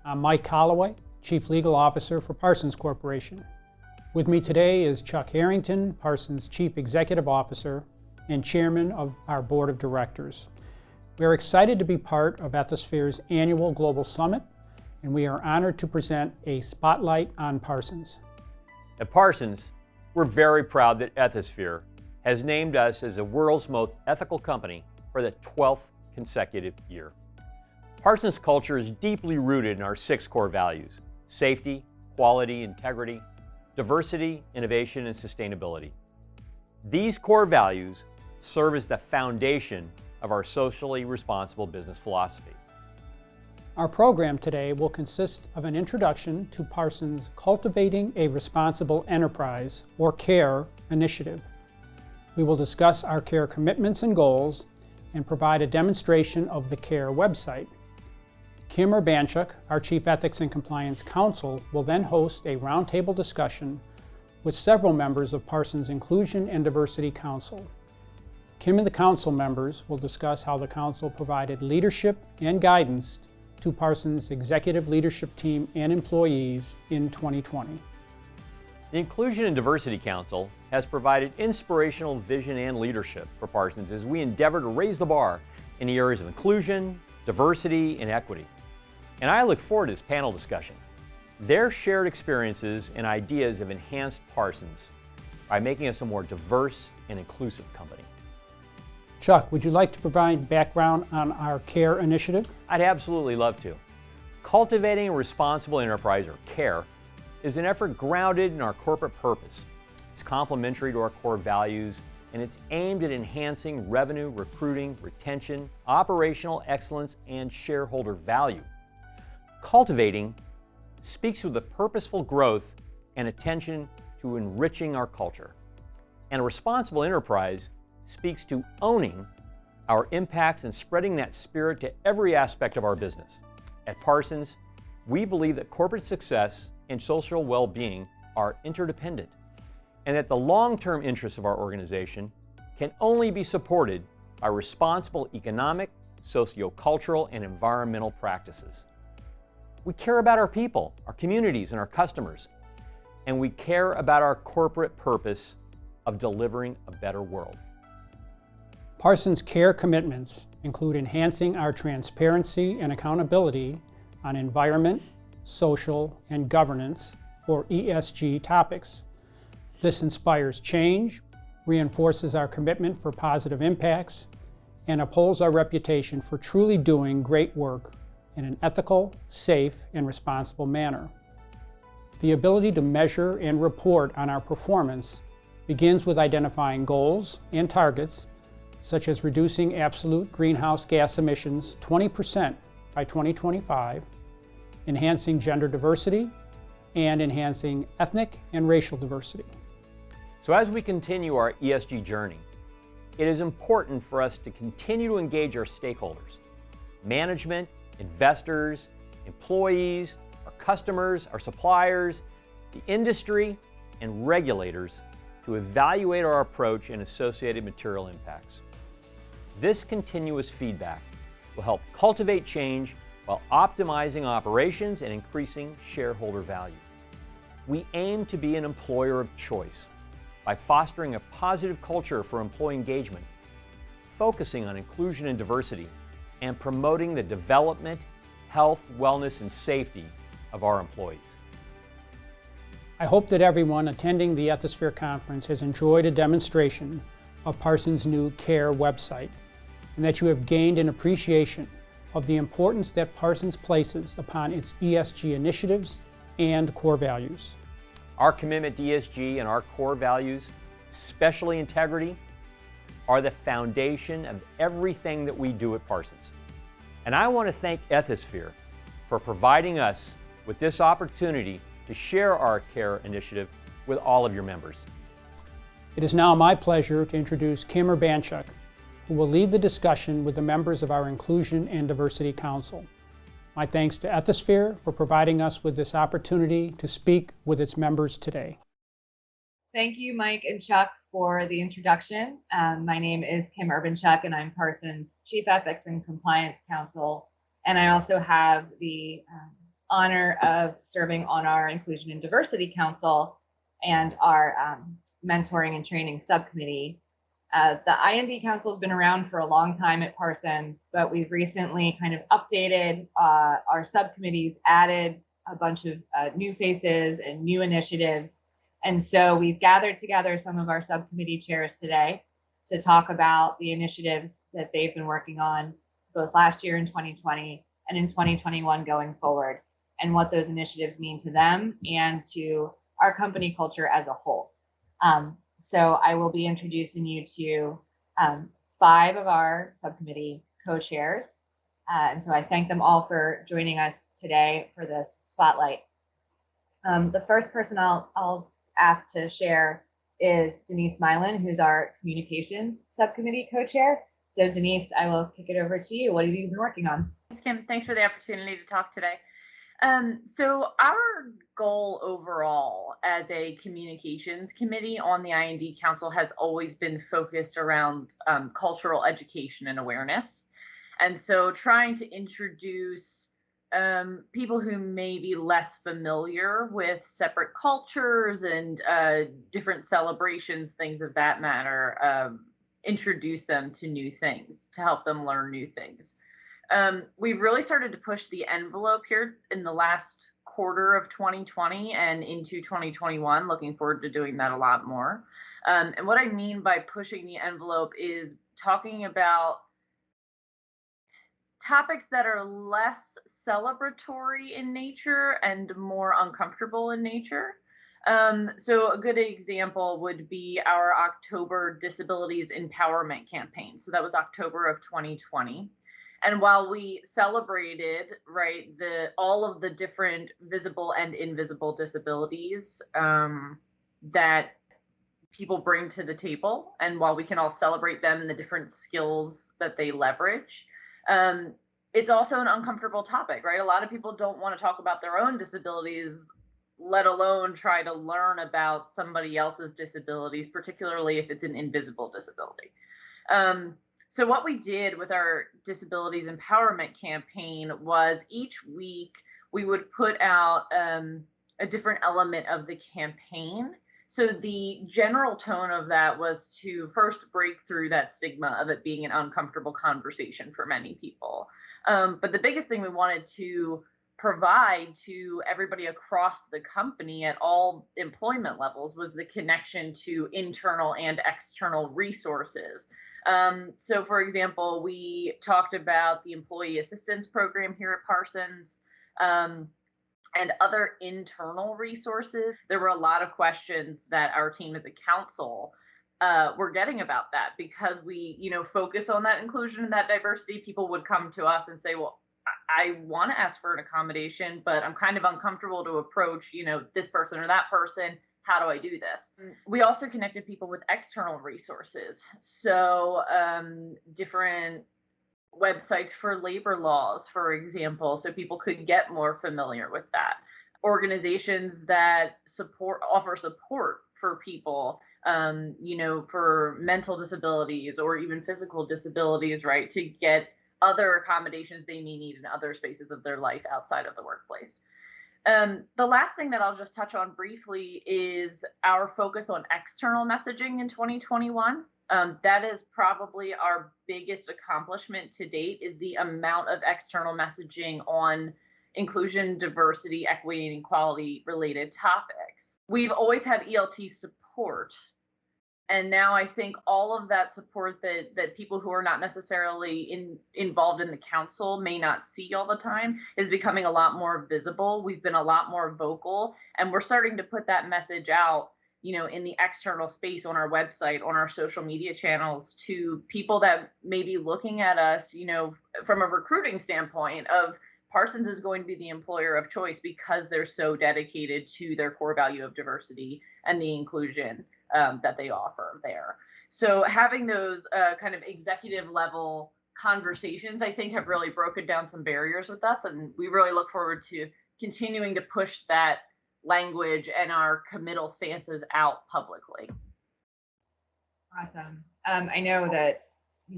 I'm Mike Kolloway, Chief Legal Officer for Parsons Corporation. With me today is Chuck Harrington, Parsons Chief Executive Officer and Chairman of our Board of Directors. We are excited to be part of Ethisphere's annual Global Summit, and we are honored to present a spotlight on Parsons. At Parsons, we're very proud that Ethisphere has named us as the world's most ethical company for the 12th consecutive year. Parsons' culture is deeply rooted in our 6 core values: safety, quality, integrity, diversity, innovation, and sustainability. These core values serve as the foundation of our socially responsible business philosophy. Our program today will consist of an introduction to Parsons' Cultivating a Responsible Enterprise, or CARE, initiative. We will discuss our CARE commitments and goals and provide a demonstration of the CARE website. Kim Urbanchuk, our Chief Ethics and Compliance Counsel, will then host a roundtable discussion with several members of Parsons' Inclusion and Diversity Council. Kim and the council members will discuss how the council provided leadership and guidance to Parsons' executive leadership team and employees in 2020. The Inclusion and Diversity Council has provided inspirational vision and leadership for Parsons as we endeavor to raise the bar in the areas of inclusion, diversity, and equity. And I look forward to this panel discussion. Their shared experiences and ideas have enhanced Parsons by making us a more diverse and inclusive company. Chuck, would you like to provide background on our CARE initiative? I'd absolutely love to. Cultivating a Responsible Enterprise, or CARE, is an effort grounded in our corporate purpose. It's complementary to our core values, and it's aimed at enhancing revenue, recruiting, retention, operational excellence, and shareholder value. Cultivating speaks with the purposeful growth and attention to enriching our culture. And a responsible enterprise speaks to owning our impacts and spreading that spirit to every aspect of our business. At Parsons, we believe that corporate success and social well-being are interdependent, and that the long-term interests of our organization can only be supported by responsible economic, socio-cultural, and environmental practices. We care about our people, our communities, and our customers, and we care about our corporate purpose of delivering a better world. Parsons' CARE commitments include enhancing our transparency and accountability on environment, social, and governance, or ESG topics. This inspires change, reinforces our commitment for positive impacts, and upholds our reputation for truly doing great work in an ethical, safe, and responsible manner. The ability to measure and report on our performance begins with identifying goals and targets, such as reducing absolute greenhouse gas emissions 20% by 2025, enhancing gender diversity, and enhancing ethnic and racial diversity. So as we continue our ESG journey, it is important for us to continue to engage our stakeholders, management, investors, employees, our customers, our suppliers, the industry, and regulators to evaluate our approach and associated material impacts. This continuous feedback will help cultivate change while optimizing operations and increasing shareholder value. We aim to be an employer of choice by fostering a positive culture for employee engagement, focusing on inclusion and diversity, and promoting the development, health, wellness, and safety of our employees. I hope that everyone attending the Ethisphere conference has enjoyed a demonstration of Parsons' new CARE website, and that you have gained an appreciation of the importance that Parsons places upon its ESG initiatives and core values. Our commitment to ESG and our core values, especially integrity, are the foundation of everything that we do at Parsons. And I want to thank Ethisphere for providing us with this opportunity to share our CARE initiative with all of your members. It is now my pleasure to introduce Kim Urbanchuk, who will lead the discussion with the members of our Inclusion and Diversity Council. My thanks to Ethisphere for providing us with this opportunity to speak with its members today. Thank you, Mike and Chuck, for the introduction. My name is Kim Urbanchuk, and I'm Parsons' Chief Ethics and Compliance Counsel. And I also have the honor of serving on our Inclusion and Diversity Council and our mentoring and training subcommittee. The IND Council has been around for a long time at Parsons, but we've recently kind of updated our subcommittees, added a bunch of new faces and new initiatives. And so we've gathered together some of our subcommittee chairs today to talk about the initiatives that they've been working on both last year in 2020 and in 2021 going forward, and what those initiatives mean to them and to our company culture as a whole. So I will be introducing you to 5 of our subcommittee co-chairs. And so I thank them all for joining us today for this spotlight. The first person I'll ask to share is Denise Milan, who's our communications subcommittee co-chair. So Denise, I will kick it over to you. What have you been working on? Thanks, Kim. Thanks for the opportunity to talk today. So our goal overall as a communications committee on the IND Council has always been focused around cultural education and awareness. And so trying to introduce people who may be less familiar with separate cultures and different celebrations, things of that matter, introduce them to new things, to help them learn new things. We've really started to push the envelope here in the last quarter of 2020 and into 2021, looking forward to doing that a lot more. And what I mean by pushing the envelope is talking about topics that are less celebratory in nature and more uncomfortable in nature. So a good example would be our October Disabilities Empowerment campaign. So that was October of 2020. And while we celebrated, right, all of the different visible and invisible disabilities that people bring to the table, and while we can all celebrate them and the different skills that they leverage, it's also an uncomfortable topic, right? A lot of people don't want to talk about their own disabilities, let alone try to learn about somebody else's disabilities, particularly if it's an invisible disability. So what we did with our Disabilities Empowerment campaign was each week we would put out a different element of the campaign. So the general tone of that was to first break through that stigma of it being an uncomfortable conversation for many people. But the biggest thing we wanted to provide to everybody across the company at all employment levels was the connection to internal and external resources. So for example, we talked about the employee assistance program here at Parsons, and other internal resources. There were a lot of questions that our team as a council were getting about that, because we, focus on that inclusion and that diversity. People would come to us and say, well, I want to ask for an accommodation, but I'm kind of uncomfortable to approach, this person or that person. How do I do this? We also connected people with external resources. So different websites for labor laws, for example, so people could get more familiar with that. Organizations that offer support for people, for mental disabilities or even physical disabilities, right, to get other accommodations they may need in other spaces of their life outside of the workplace. The last thing that I'll just touch on briefly is our focus on external messaging in 2021. That is probably our biggest accomplishment to date, is the amount of external messaging on inclusion, diversity, equity, and equality related topics. We've always had ELT support. And now I think all of that support that people who are not necessarily involved in the council may not see all the time is becoming a lot more visible. We've been a lot more vocal, and we're starting to put that message out, in the external space, on our website, on our social media channels, to people that may be looking at us, from a recruiting standpoint of Parsons is going to be the employer of choice because they're so dedicated to their core value of diversity and the inclusion that they offer there. So having those kind of executive level conversations, I think, have really broken down some barriers with us. And we really look forward to continuing to push that language and our committal stances out publicly. Awesome. I know that,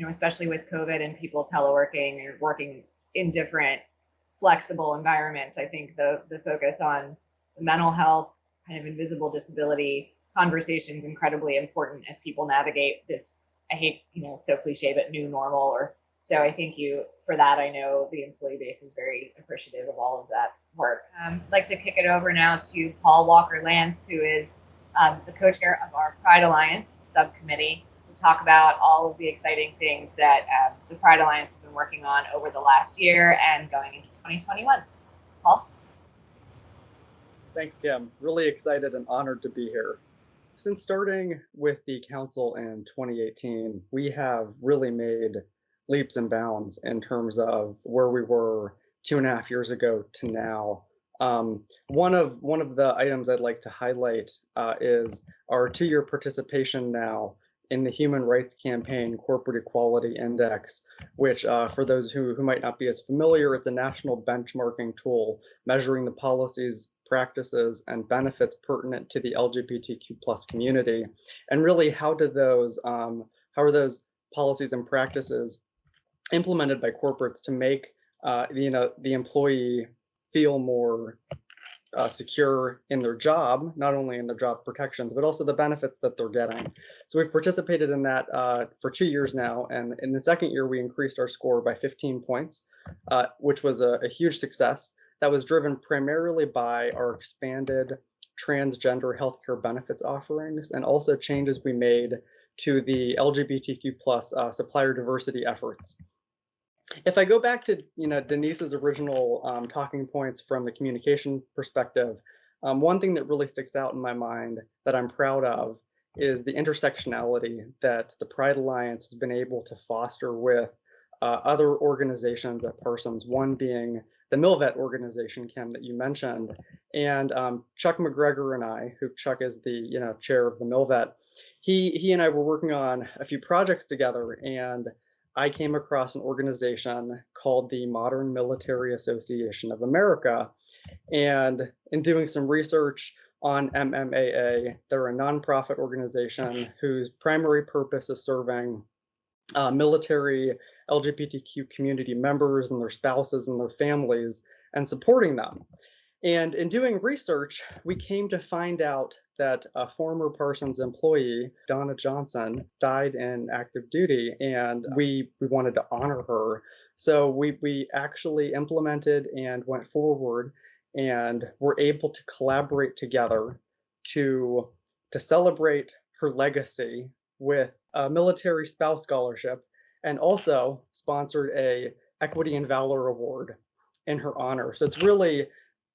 especially with COVID and people teleworking or working in different flexible environments. I think the focus on mental health, kind of invisible disability conversation is incredibly important as people navigate this, I hate, so cliche, but new normal. Or so I thank you for that. I know the employee base is very appreciative of all of that work. I'd like to kick it over now to Paul Walker-Lance, who is the co-chair of our Pride Alliance subcommittee, to talk about all of the exciting things that the Pride Alliance has been working on over the last year and going into 2021. Paul? Thanks, Kim. Really excited and honored to be here. Since starting with the council in 2018, we have really made leaps and bounds in terms of where we were 2.5 years ago to now. One of the items I'd like to highlight is our 2-year participation now in the Human Rights Campaign Corporate Equality Index, which for those who might not be as familiar, it's a national benchmarking tool measuring the policies, practices, and benefits pertinent to the LGBTQ+ community, and really how are those policies and practices implemented by corporates to make the employee feel more secure in their job, not only in their job protections, but also the benefits that they're getting. So we've participated in that for 2 years now, and in the second year we increased our score by 15 points, which was a huge success. That was driven primarily by our expanded transgender healthcare benefits offerings and also changes we made to the LGBTQ+ supplier diversity efforts. If I go back to Denise's original talking points from the communication perspective, one thing that really sticks out in my mind that I'm proud of is the intersectionality that the Pride Alliance has been able to foster with other organizations at Parsons, one being the MilVet organization, Kim, that you mentioned, and Chuck McGregor and I, who Chuck is the chair of the MilVet, he and I were working on a few projects together, and I came across an organization called the Modern Military Association of America. And in doing some research on MMAA, they're a nonprofit organization whose primary purpose is serving military LGBTQ community members and their spouses and their families and supporting them. And in doing research, we came to find out that a former Parsons employee, Donna Johnson, died in active duty, and we wanted to honor her. So we actually implemented and went forward and were able to collaborate together to celebrate her legacy with a military spouse scholarship, and also sponsored a Equity and Valor Award in her honor. So it's really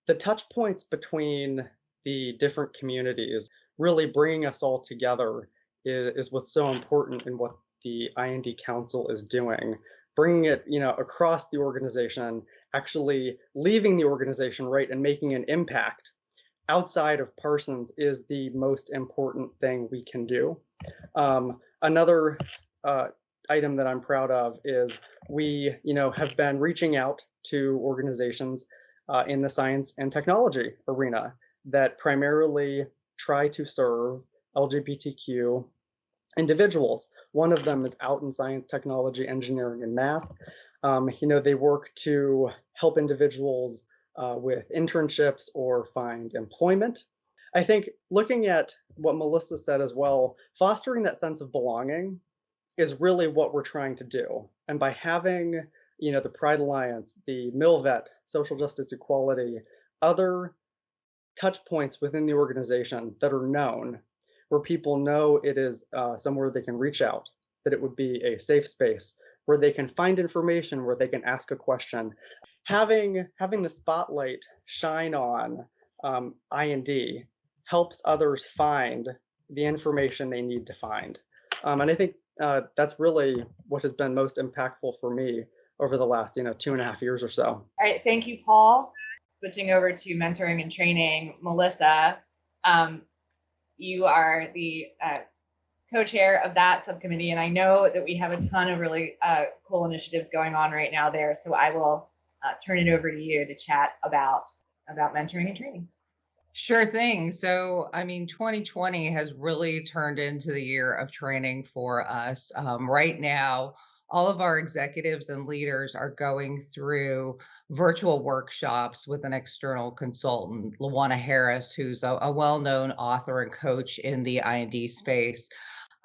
the touch points between the different communities, really bringing us all together is what's so important in what the IND Council is doing. Bringing it, across the organization, actually leaving the organization, right, and making an impact outside of Parsons is the most important thing we can do. Another item that I'm proud of is we, have been reaching out to organizations in the science and technology arena that primarily try to serve LGBTQ individuals. One of them is Out in Science, Technology, Engineering, and Math. They work to help individuals with internships or find employment. I think looking at what Melissa said as well, fostering that sense of belonging is really what we're trying to do. And by having the Pride Alliance, the MilVet, Social Justice Equality, other touch points within the organization that are known, where people know it is somewhere they can reach out, that it would be a safe space where they can find information, where they can ask a question. Having the spotlight shine on IND helps others find the information they need to find. And I think that's really what has been most impactful for me over the last 2.5 years or so. All right, thank you, Paul. Switching over to mentoring and training, Melissa, you are the co-chair of that subcommittee, and I know that we have a ton of really cool initiatives going on right now there. So I will turn it over to you to chat about mentoring and training. Sure thing. So, 2020 has really turned into the year of training for us. Right now, all of our executives and leaders are going through virtual workshops with an external consultant, Lawana Harris, who's a well-known author and coach in the I&D space.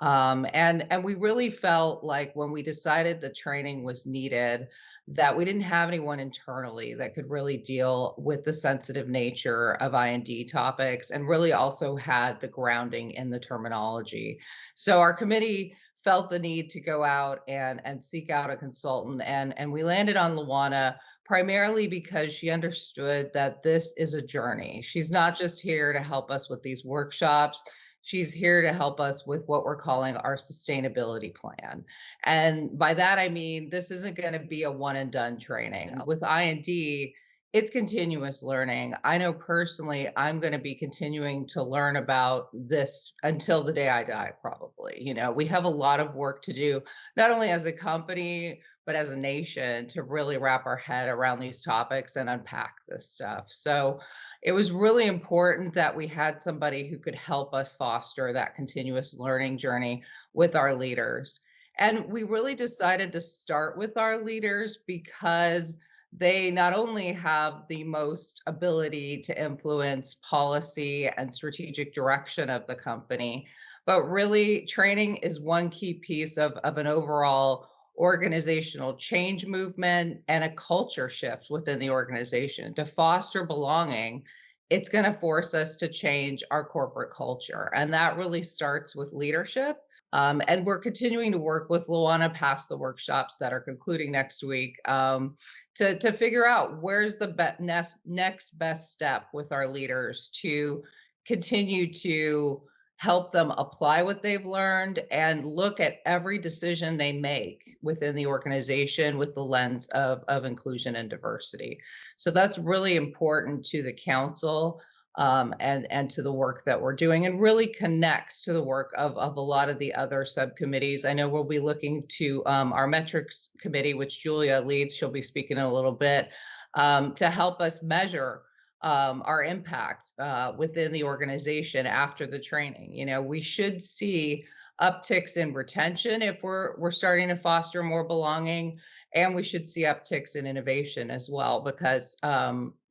And we really felt like when we decided the training was needed, that we didn't have anyone internally that could really deal with the sensitive nature of I&D topics and really also had the grounding in the terminology. So our committee felt the need to go out and seek out a consultant, and we landed on Luana primarily because she understood that this is a journey. She's not just here to help us with these workshops. She's here to help us with what we're calling our sustainability plan. And by that, I mean, this isn't going to be a one and done training. With I&D, it's continuous learning. I know personally, I'm going to be continuing to learn about this until the day I die, probably. You know, we have a lot of work to do, not only as a company, but as a nation to really wrap our head around these topics and unpack this stuff. So it was really important that we had somebody who could help us foster that continuous learning journey with our leaders. And we really decided to start with our leaders because they not only have the most ability to influence policy and strategic direction of the company, but really training is one key piece of an overall organizational change movement and a culture shift within the organization to foster belonging. It's going to force us to change our corporate culture. And that really starts with leadership. And we're continuing to work with Luana past the workshops that are concluding next week to figure out where's the next best step with our leaders to continue to help them apply what they've learned and look at every decision they make within the organization with the lens of inclusion and diversity. So that's really important to the council and to the work that we're doing, and really connects to the work of a lot of the other subcommittees. I know we'll be looking to our metrics committee, which Julia leads. She'll be speaking in a little bit to help us measure our impact within the organization after the training. You know, we should see upticks in retention if we're starting to foster more belonging, and we should see upticks in innovation as well, because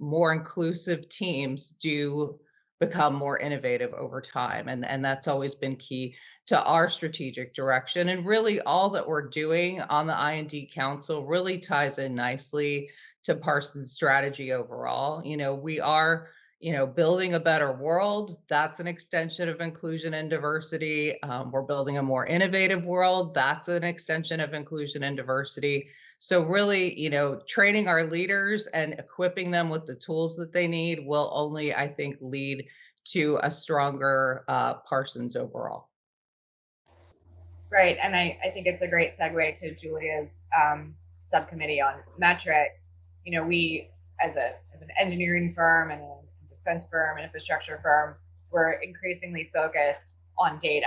more inclusive teams do become more innovative over time, and that's always been key to our strategic direction. And really all that we're doing on the I&D Council really ties in nicely to Parsons' strategy overall. You know, we are, you know, building a better world. That's an extension of inclusion and diversity. We're building a more innovative world. That's an extension of inclusion and diversity. So really, you know, training our leaders and equipping them with the tools that they need will only, I think, lead to a stronger Parsons overall. Right, and I think it's a great segue to Julia's subcommittee on metrics. You know, we as an engineering firm and a defense firm, an infrastructure firm, we're increasingly focused on data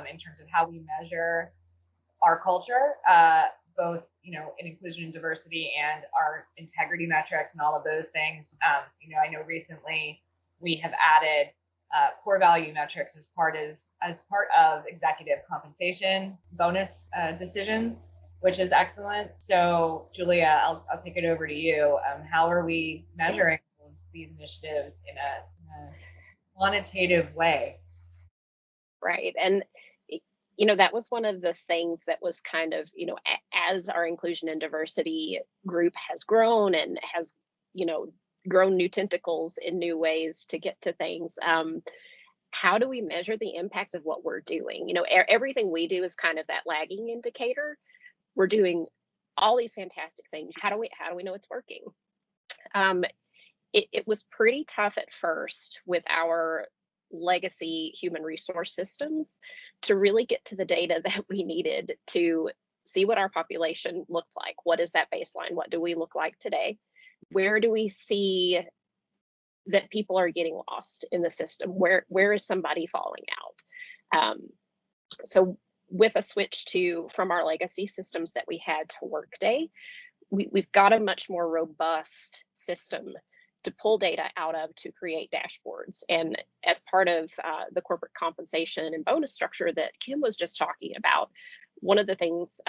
in terms of how we measure our culture, both in inclusion and diversity, and our integrity metrics and all of those things. I know recently we have added core value metrics as part of executive compensation bonus decisions, which is excellent. So, Julia, I'll kick it over to you. How are we measuring these initiatives in a quantitative way? Right. And that was one of the things that was kind of, as our inclusion and diversity group has grown and has, grown new tentacles in new ways to get to things. How do we measure the impact of what we're doing? Everything we do is kind of that lagging indicator. We're doing all these fantastic things. How do we know it's working? It was pretty tough at first with our legacy human resource systems to really get to the data that we needed to see what our population looked like. What is that baseline? What do we look like today? Where do we see that people are getting lost in the system? Where is somebody falling out? So with a switch from our legacy systems that we had to Workday, we've got a much more robust system to pull data out of to create dashboards. And as part of the corporate compensation and bonus structure that Kim was just talking about, one of the things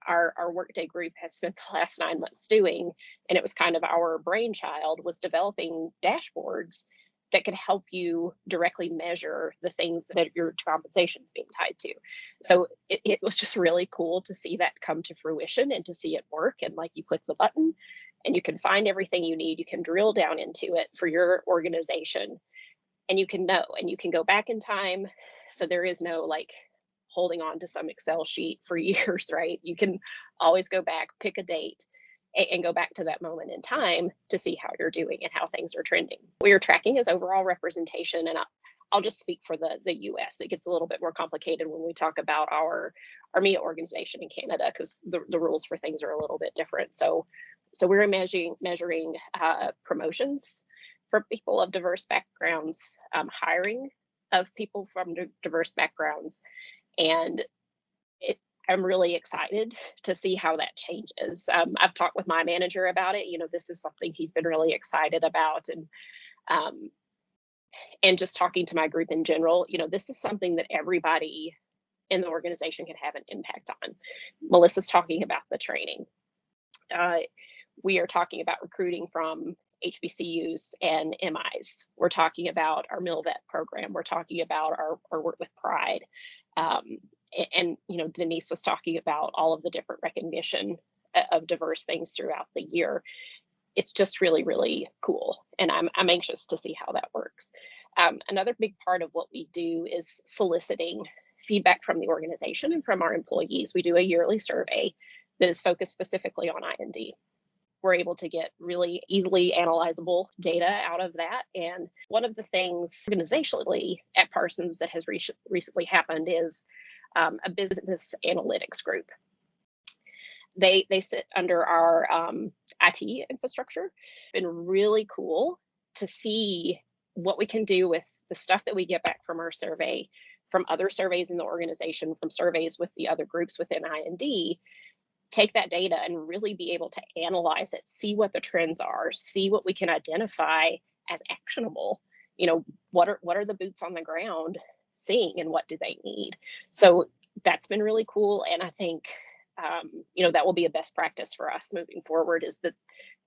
our workday group has spent the last 9 months doing, and it was kind of our brainchild, was developing dashboards that could help you directly measure the things that your compensation is being tied to. So it was just really cool to see that come to fruition and to see it work. And like, you click the button and you can find everything you need. You can drill down into it for your organization, and you can know, and you can go back in time. So there is no like holding on to some Excel sheet for years, right? You can always go back, pick a date, and go back to that moment in time to see how you're doing and how things are trending. What you're tracking is overall representation, and I'll just speak for the US. It gets a little bit more complicated when we talk about our MIA organization in Canada, because the rules for things are a little bit different. So we're measuring promotions for people of diverse backgrounds, hiring of people from diverse backgrounds, and I'm really excited to see how that changes. I've talked with my manager about it. This is something he's been really excited about, and just talking to my group in general, this is something that everybody in the organization can have an impact on. Melissa's talking about the training. We are talking about recruiting from HBCUs and MIs. We're talking about our MilVet program. We're talking about our work with Pride. And Denise was talking about all of the different recognition of diverse things throughout the year. It's just really, really cool. And I'm anxious to see how that works. Another big part of what we do is soliciting feedback from the organization and from our employees. We do a yearly survey that is focused specifically on IND. We're able to get really easily analyzable data out of that. And one of the things organizationally at Parsons that has recently happened is a business analytics group. They sit under our IT infrastructure. It's been really cool to see what we can do with the stuff that we get back from our survey, from other surveys in the organization, from surveys with the other groups within IND. Take that data and really be able to analyze it, see what the trends are, see what we can identify as actionable. What are the boots on the ground seeing, and what do they need? So that's been really cool. And I think, that will be a best practice for us moving forward, is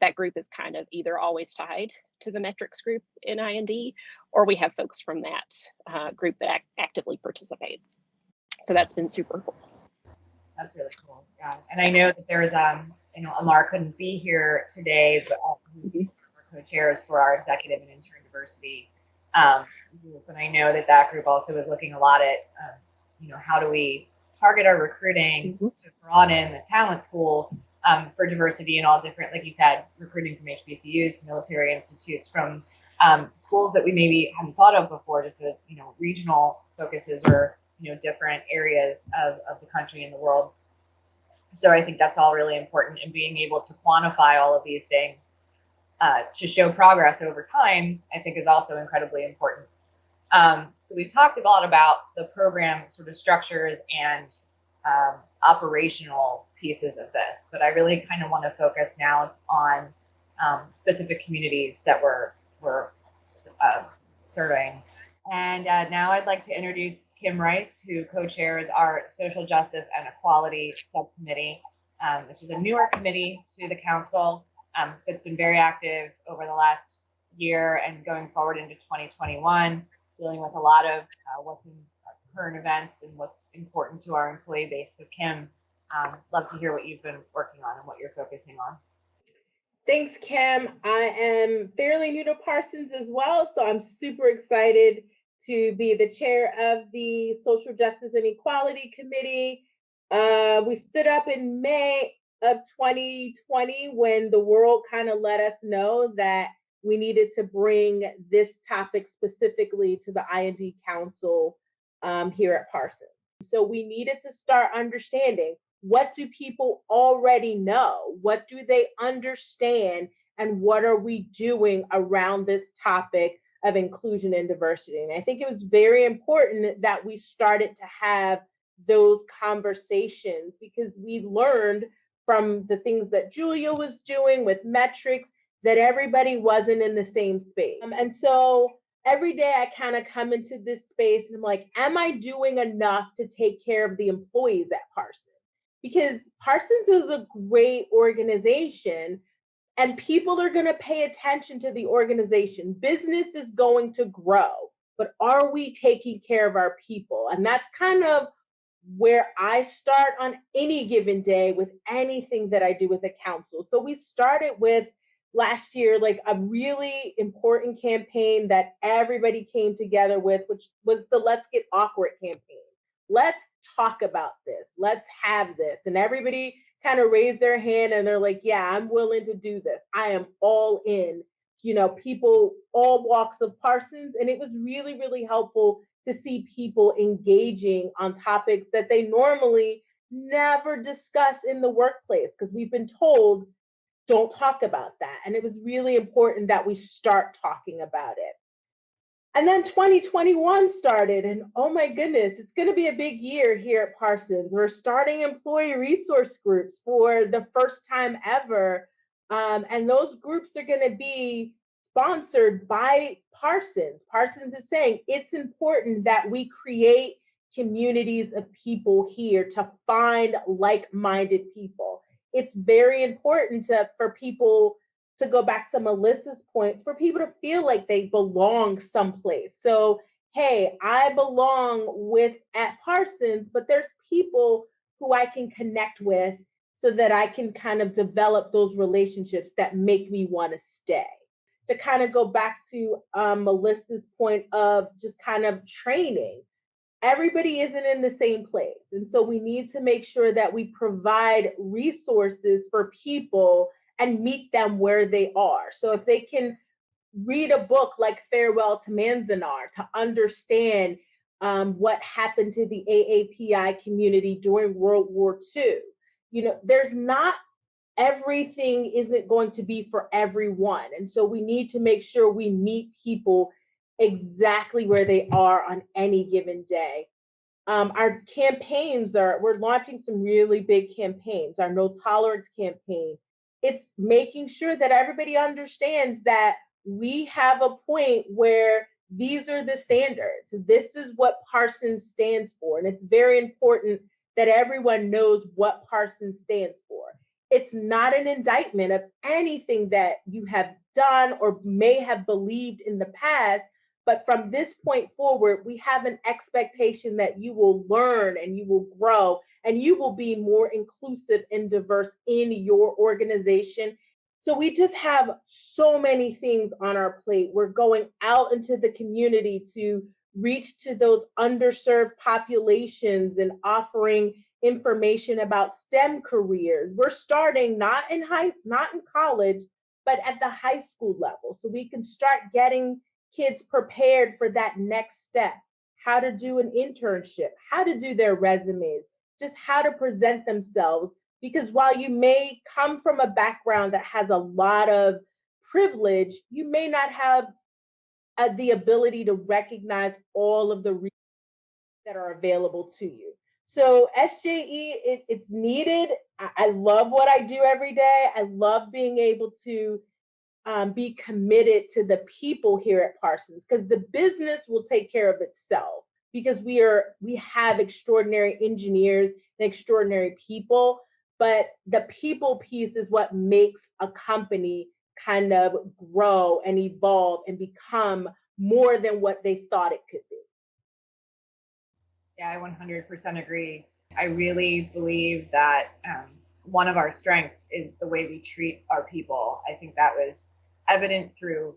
that group is kind of either always tied to the metrics group in IND, or we have folks from that group that actively participate. So that's been super cool. That's really cool. Yeah. And I know that there's, Amar couldn't be here today, but we're co-chairs for our executive and intern diversity group. And I know that group also is looking a lot at, how do we target our recruiting to broaden the talent pool for diversity in all different, like you said, recruiting from HBCUs, from military institutes, from schools that we maybe hadn't thought of before, just regional focuses or different areas of the country and the world. So I think that's all really important, and being able to quantify all of these things to show progress over time, I think, is also incredibly important. So we've talked a lot about the program sort of structures and operational pieces of this, but I really kind of want to focus now on specific communities that we're surveying. And now I'd like to introduce Kim Rice, who co-chairs our Social Justice and Equality Subcommittee, which is a newer committee to the council that's been very active over the last year and going forward into 2021, dealing with a lot of what's in current events and what's important to our employee base. So Kim, love to hear what you've been working on and what you're focusing on. Thanks, Kim. I am fairly new to Parsons as well, so I'm super excited to be the chair of the Social Justice and Equality Committee. We stood up in May of 2020 when the world kind of let us know that we needed to bring this topic specifically to the IND Council here at Parsons. So we needed to start understanding, what do people already know? What do they understand? And what are we doing around this topic of inclusion and diversity? And I think it was very important that we started to have those conversations, because we learned from the things that Julia was doing with metrics that everybody wasn't in the same space. And so every day I kind of come into this space and I'm like, am I doing enough to take care of the employees at Parsons? because Parsons is a great organization and people are going to pay attention to the organization. Business is going to grow, but are we taking care of our people? And that's kind of where I start on any given day with anything that I do with the council. So we started with last year, like a really important campaign that everybody came together with, which was the Let's Get Awkward campaign. Let's talk about this. Let's have this. And everybody kind of raised their hand and they're like, yeah, I'm willing to do this. I am all in. People, all walks of Parsons. And it was really, really helpful to see people engaging on topics that they normally never discuss in the workplace because we've been told don't talk about that. And it was really important that we start talking about it. And then 2021 started, and oh my goodness, it's going to be a big year here at Parsons. We're starting employee resource groups for the first time ever. And those groups are going to be sponsored by Parsons. Parsons is saying it's important that we create communities of people here to find like-minded people. It's very important for people to go back to Melissa's points, for people to feel like they belong someplace. So, hey, I belong at Parsons, but there's people who I can connect with so that I can kind of develop those relationships that make me want to stay. To kind of go back to Melissa's point of just kind of training, everybody isn't in the same place. And so we need to make sure that we provide resources for people and meet them where they are. So if they can read a book like Farewell to Manzanar to understand what happened to the AAPI community during World War II, there's not everything isn't going to be for everyone. And so we need to make sure we meet people exactly where they are on any given day. Our campaigns we're launching some really big campaigns. Our No Tolerance campaign. It's making sure that everybody understands that we have a point where these are the standards. This is what Parsons stands for. And it's very important that everyone knows what Parsons stands for. It's not an indictment of anything that you have done or may have believed in the past. But from this point forward, we have an expectation that you will learn and you will grow and you will be more inclusive and diverse in your organization. So we just have so many things on our plate. We're going out into the community to reach to those underserved populations and offering information about STEM careers. We're starting not in college, but at the high school level. So we can start getting kids prepared for that next step, how to do an internship, how to do their resumes, just how to present themselves. Because while you may come from a background that has a lot of privilege, you may not have the ability to recognize all of the resources that are available to you. So SJE, it's needed. I love what I do every day. I love being able to be committed to the people here at Parsons, because the business will take care of itself, because we have extraordinary engineers and extraordinary people, but the people piece is what makes a company kind of grow and evolve and become more than what they thought it could be. Yeah, I 100% agree. I really believe that one of our strengths is the way we treat our people. I think that was evident through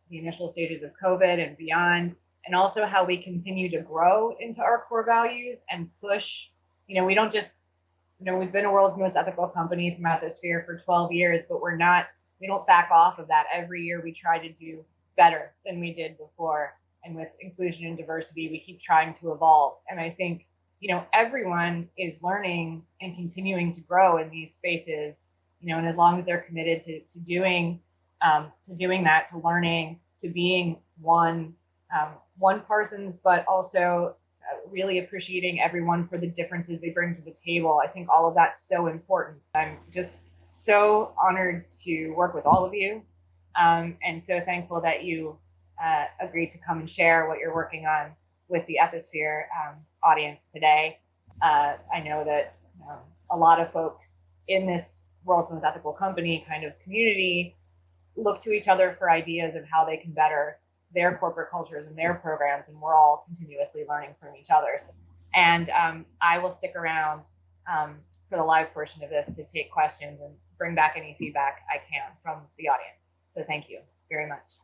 the initial stages of COVID and beyond, and also how we continue to grow into our core values and push. We don't just, we've been a world's most ethical company from Ethisphere for 12 years, but we don't back off of that. Every year we try to do better than we did before. And with inclusion and diversity, we keep trying to evolve. And I think, everyone is learning and continuing to grow in these spaces, and as long as they're committed to doing that, to learning, to being one Parsons, but also really appreciating everyone for the differences they bring to the table. I think all of that's so important. I'm just so honored to work with all of you, and so thankful that you agreed to come and share what you're working on with the Ethisphere audience today. I know that a lot of folks in this world's most ethical company kind of community look to each other for ideas of how they can better their corporate cultures and their programs, and we're all continuously learning from each other. And I will stick around for the live portion of this to take questions and bring back any feedback I can from the audience. So thank you very much.